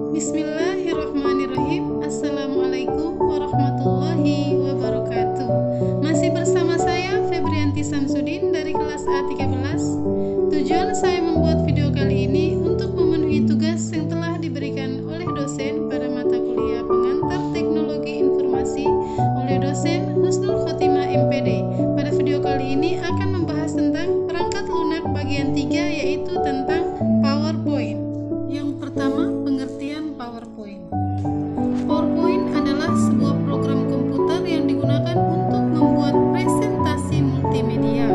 Bismillahirrahmanirrahim. Assalamualaikum warahmatullahi wabarakatuh. Masih bersama saya Febrianti Samsudin dari kelas A13. Tujuan saya membuat video kali ini untuk memenuhi tugas yang telah diberikan oleh dosen pada mata kuliah pengantar teknologi informasi oleh dosen Husnul Khotimah MPD. Pada video kali ini akan membahas tentang perangkat lunak bagian 3, yaitu tentang PowerPoint. Yang pertama, pengertian PowerPoint. PowerPoint adalah sebuah program komputer yang digunakan untuk membuat presentasi multimedia.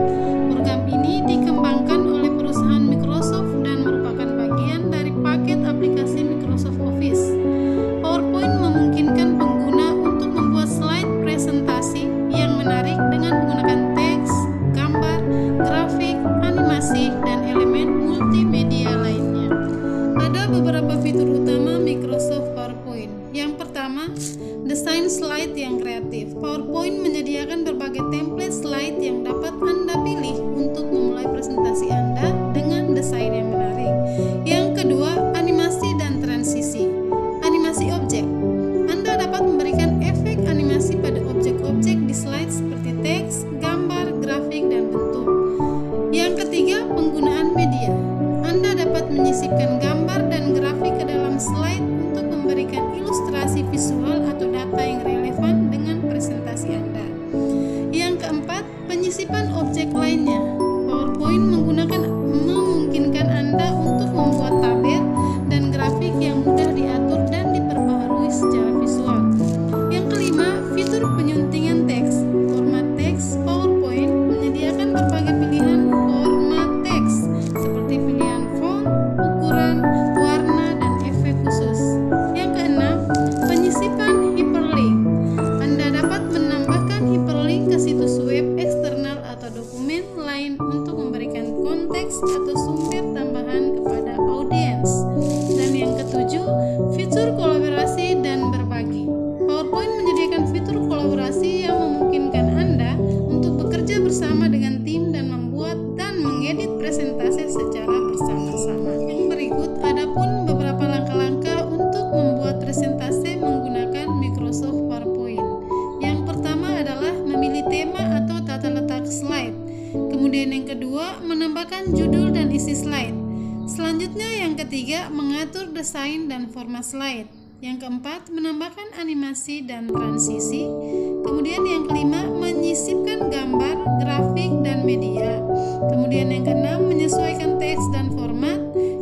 Program ini dikembangkan oleh perusahaan Microsoft dan merupakan bagian dari paket aplikasi Microsoft Office. PowerPoint memungkinkan pengguna untuk membuat slide presentasi yang menarik dengan menggunakan teks, gambar, grafik, animasi, dan elemen multimedia lainnya. Ada beberapa fitur utama Microsoft PowerPoint. Yang pertama, desain slide yang kreatif. PowerPoint menyediakan berbagai template slide yang dapat Anda pilih untuk memulai presentasi Anda dengan desain yang menarik. Yang kedua, animasi dan transisi. Animasi objek. Anda dapat memberikan efek animasi pada objek-objek di slide seperti teks, gambar, grafik, dan bentuk. Yang ketiga, penggunaan media. Anda dapat menyisipkan gambar dan grafik ke dalam slide untuk memberikan ilustrasi visual atau data yang relevan dengan presentasi Anda. Yang keempat, penyisipan objek lainnya. PowerPoint memungkinkan Anda untuk membuat tabel dan grafik yang mudah diatur dan diperbaharui secara visual. Yang kelima, fitur penyuntingan teks. Format teks. PowerPoint menyediakan berbagai pilihan format teks seperti pilihan font, ukuran, warna, dan efek khusus. Yang keenam, penyisipan hyperlink. Anda dapat menambahkan hyperlink ke situs web eksternal atau dokumen lain untuk memberikan konteks atau sumber tambahan kepada audiens. Dan yang ketujuh, fitur kolaborasi dan berbagi. PowerPoint menyediakan fitur kolaborasi yang memungkinkan Anda untuk bekerja bersama dengan tim dan membuat dan mengedit presentasi secara bersama-sama. Yang berikut adapun beberapa langkah-langkah untuk membuat presentasi menggunakan Microsoft PowerPoint. Yang pertama adalah memilih tema atau tata letak slide. Kemudian yang kedua, menambahkan judul dan isi slide. Selanjutnya yang ketiga, mengatur desain dan format slide. Yang keempat, menambahkan animasi dan transisi. Kemudian yang kelima, menyisipkan gambar, grafik, dan media. Kemudian yang keenam, menyesuaikan teks dan format.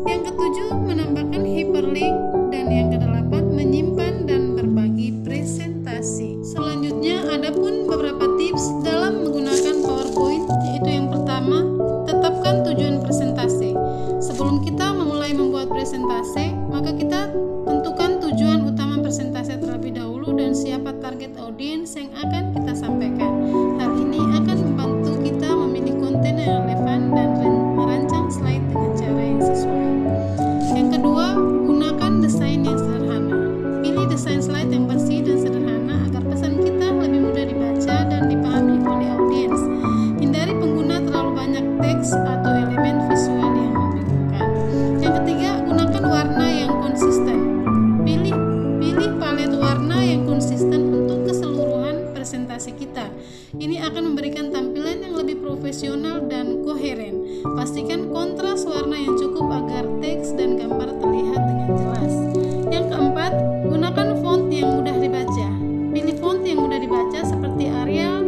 Yang ketujuh, menambahkan hyperlink. Dan yang kedelapan, menyimpan dan berbagi presentasi. Selanjutnya, ada pun beberapa tips dalam menggunakan PowerPoint, yaitu yang pertama, tetapkan tujuan presentasi. Sebelum kita memulai membuat presentasi, maka kita tentukan tujuan utama presentasi terlebih dahulu dan siapa target audiens yang akan kita sampaikan. Hal ini akan membantu kita memilih konten yang relevan dan merancang slide dengan cara yang sesuai. Yang kedua, gunakan desain yang sederhana. Pilih desain slide yang bersih dan sederhana agar pesan kita lebih mudah dibaca dan dipahami oleh audiens. Hindari pengguna terlalu banyak teks atau elemen visual yang membingungkan. Yang ketiga, gunakan warna yang konsisten. Pilih palet warna yang konsisten untuk keseluruhan presentasi kita. Ini akan memberikan tampilan yang lebih profesional dan koheren. Pastikan kontras warna yang cukup agar teks dan gambar terlihat dengan jelas. Yang keempat, gunakan font yang mudah dibaca. Pilih font yang mudah dibaca seperti Arial,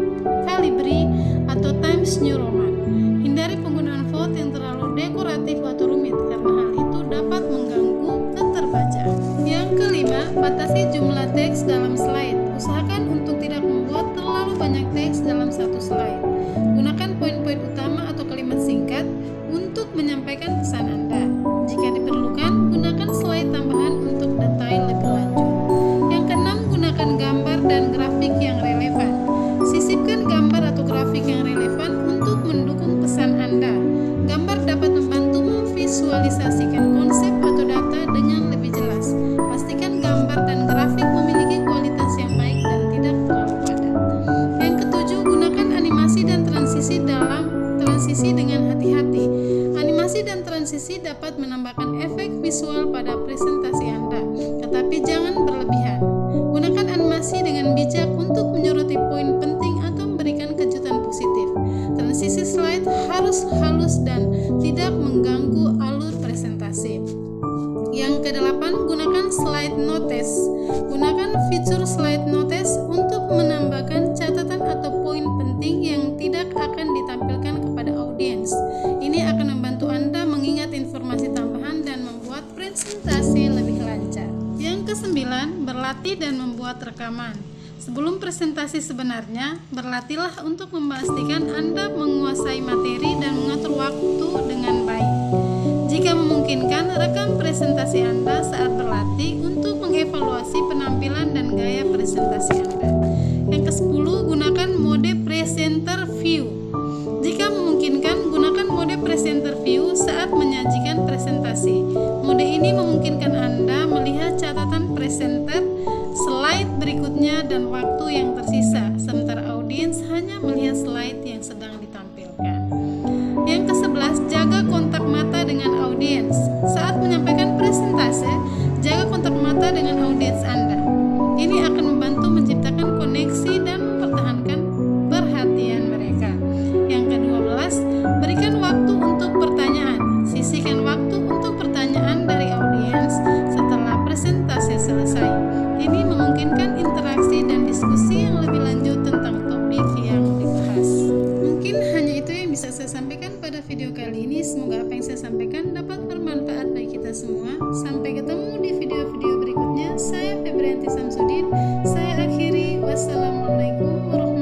Calibri, atau Times New Roman. Hindari penggunaan font yang terlalu dekoratif atau rumit karena hal itu dapat mengganggu keterbacaan. Yang kelima, batasi jumlah teks dalam slide. Usahakan untuk tidak membuat terlalu banyak teks dalam satu slide. Gunakan poin-poin utama atau kalimat singkat untuk menyampaikan pesan Anda. Jika diperlukan, gunakan slide tambahan untuk detail lebih lanjut. Yang keenam, gunakan gambar dan grafik yang relevan. Sisipkan gambar atau grafik yang relevan untuk mendukung pesan Anda. Gambar dapat membantu memvisualisasikan konsep atau data dengan lebih jelas. Pastikan gambar dan grafik memiliki kualitas yang baik dan tidak terlalu padat. Yang ketujuh, gunakan animasi dan transisi dengan hati-hati. Animasi dan transisi dapat menambahkan efek visual pada presentasi Anda. Yang ke-8, gunakan slide notes. Gunakan fitur slide notes untuk menambahkan catatan atau poin penting yang tidak akan ditampilkan kepada audiens. Ini akan membantu Anda mengingat informasi tambahan dan membuat presentasi lebih lancar. Yang ke-9, berlatih dan membuat rekaman. Sebelum presentasi sebenarnya, berlatihlah untuk memastikan Anda menguasai materi dan mengatur waktu dengan baik. Jika memungkinkan, rekam presentasi Anda saat berlatih untuk mengevaluasi penampilan dan gaya presentasi Anda. Yang ke-10, gunakan mode presenter view. Jika memungkinkan, gunakan mode presenter view saat menyajikan presentasi. Mode ini memungkinkan Anda melihat catatan presenter, slide berikutnya, dan waktu yang tersisa, sementara audiens hanya melihat slide yang sedang ditampilkan. Yang ke-11, jaga kontak mata dengan audiens. Saat menyampaikan presentase, jaga kontak mata dengan audiens Anda. Ini akan membantu menciptakan koneksi dan mempertahankan perhatian mereka. Yang ke-12, berikan waktu untuk pertanyaan. Sisihkan waktu untuk pertanyaan dari audiens setelah presentasi selesai. Ini memungkinkan interaksi dan diskusi yang lebih lanjut tentang topik yang dibahas. Mungkin hanya itu yang bisa saya sampaikan pada video kali ini. Semoga apa yang saya sampaikan dapat bermanfaat bagi kita semua. Sampai ketemu di video-video berikutnya. Saya Febrianti Samsudin. Saya akhiri. Wassalamualaikum warahmatullahi wabarakatuh.